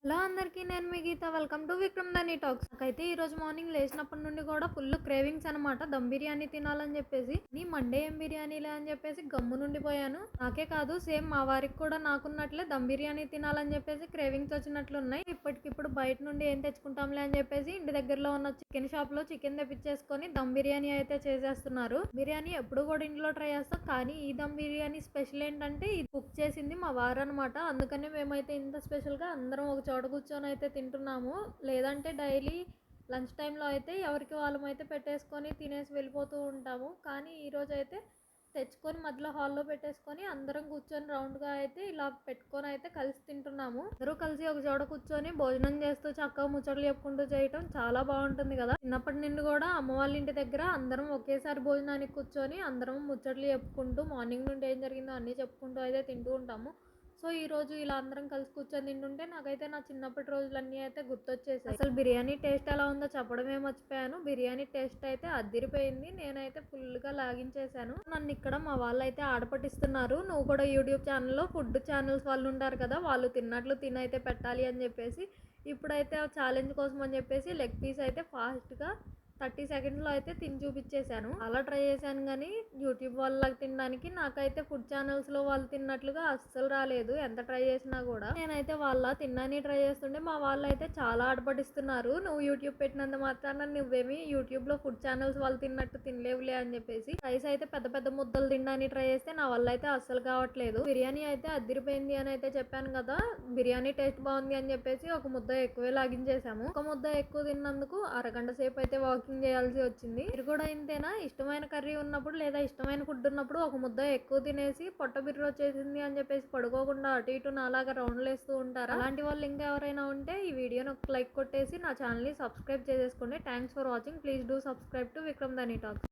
Hello అందరికీ నేను మీ గీత. Welcome to Vikram దని టాక్స్. నాకైతే ఈ రోజు మార్నింగ్ లేచినప్పటి నుండి కూడా ఫుల్ క్రేవింగ్స్ అనమాట. దమ్ బిర్యానీ తినాలని చెప్పేసి నీ మండే ఏం బిర్యానీలే అని చెప్పేసి గమ్ము నుండిపోయాను. నాకే కాదు సేమ్ మా వారికి కూడా నాకున్నట్లే దమ్ బిర్యానీ తినాలని చెప్పేసి క్రేవింగ్స్ వచ్చినట్లు ఉన్నాయి. ఇప్పటికిప్పుడు బయట నుండి ఏం తెచ్చుకుంటాంలే అని చెప్పేసి ఇంటి దగ్గరలో ఉన్న చికెన్ షాప్ లో చికెన్ తెప్పించేసుకొని దమ్ బిర్యానీ అయితే చేసేస్తున్నారు. బిర్యానీ ఎప్పుడు కూడా ఇంట్లో ట్రై చేస్తాం, కానీ ఈ దమ్ బిర్యానీ స్పెషల్ ఏంటంటే ఇది కుక్ చేసింది మా వారు అనమాట. అందుకనే మేమైతే ఇంత స్పెషల్ గా అందరం ఒక చోట కూర్చొని అయితే తింటున్నాము. లేదంటే డైలీ లంచ్ టైంలో అయితే ఎవరికి వాళ్ళమైతే పెట్టేసుకొని తినేసి వెళ్ళిపోతూ ఉంటాము. కానీ ఈరోజు అయితే తెచ్చుకొని మధ్యలో హాల్లో పెట్టేసుకొని అందరం కూర్చొని రౌండ్గా అయితే ఇలా పెట్టుకొని అయితే కలిసి తింటున్నాము. అందరూ కలిసి ఒక చోట కూర్చొని భోజనం చేస్తూ చక్కగా ముచ్చట్లు చెప్పుకుంటూ చేయటం చాలా బాగుంటుంది కదా. చిన్నప్పటి నుండి కూడా అమ్మ వాళ్ళ ఇంటి దగ్గర అందరం ఒకేసారి భోజనానికి కూర్చొని అందరం ముచ్చట్లు చెప్పుకుంటూ మార్నింగ్ నుండి ఏం జరిగిందో అన్నీ చెప్పుకుంటూ అయితే తింటూ ఉంటాము. సో ఈ రోజు ఇలా అందరం కలిసి కూర్చొని తింటుంటే నాకైతే నా చిన్నప్పటి రోజులన్నీ అయితే గుర్తొచ్చేసాయి. అసలు బిర్యానీ టేస్ట్ ఎలా ఉందో చెప్పడమే మర్చిపోయాను. బిర్యానీ టేస్ట్ అయితే అద్దిరిపోయింది. నేనైతే ఫుల్గా లాగించేశాను. నన్ను ఇక్కడ మా వాళ్ళు అయితే ఆడపట్టిస్తున్నారు. నువ్వు కూడా యూట్యూబ్ ఛానల్లో ఫుడ్ ఛానల్స్ వాళ్ళు ఉంటారు కదా, వాళ్ళు తిన్నట్లు తినైతే పెట్టాలి అని చెప్పేసి ఇప్పుడైతే ఆ ఛాలెంజ్ కోసం అని చెప్పేసి లెగ్ పీస్ అయితే ఫాస్ట్గా 30 సెకండ్స్లో అయితే తిని చూపించేశాను. అలా ట్రై చేశాను, కానీ యూట్యూబ్ వాళ్ళకి తినడానికి నాకైతే ఫుడ్ ఛానల్స్లో వాళ్ళు తిన్నట్లుగా అస్సలు రాలేదు. ఎంత ట్రై చేసినా కూడా నేనైతే వాళ్ళ తిన్నాని ట్రై చేస్తుంటే మా వాళ్ళు అయితే చాలా ఆడపడిస్తున్నారు. నువ్వు యూట్యూబ్ పెట్టినంత మాత్రాన నువ్వేమి యూట్యూబ్లో ఫుడ్ ఛానల్స్ వాళ్ళు తిన్నట్టు తినలేవులే అని చెప్పేసి రైస్ అయితే పెద్ద పెద్ద ముద్దలు తినడానికి ట్రై చేస్తే నా వల్ల అయితే అస్సలు కావట్లేదు. బిర్యానీ అయితే అదిరిపోయింది అని అయితే చెప్పాను కదా. బిర్యానీ టేస్ట్ బాగుంది అని చెప్పేసి ఒక ముద్ద ఎక్కువే లాగించేసాము. ఒక ముద్ద ఎక్కువ తిన్నందుకు అరగంట సేపు అయితే వాకింగ్ చేయాల్సి వచ్చింది. మీరు కూడా ఇంతేనా? ఇష్టమైన కర్రీ ఉన్నప్పుడు లేదా ఇష్టమైన ఫుడ్ ఉన్నప్పుడు ఒక ముద్ద ఎక్కువ తినేసి పొట్ట బిర్రు వచ్చేసింది అని చెప్పేసి పడుకోకుండా అటు ఇటు నాలాగా రౌండ్లు వేస్తూ ఉంటారు. అలాంటి వాళ్ళు ఇంకా ఎవరైనా ఉంటే ఈ వీడియోని ఒక లైక్ కొట్టేసి నా ఛానల్ని సబ్స్క్రైబ్ చేసేసుకోండి. Thanks for watching. Please do subscribe to Vikram దని టాక్స్.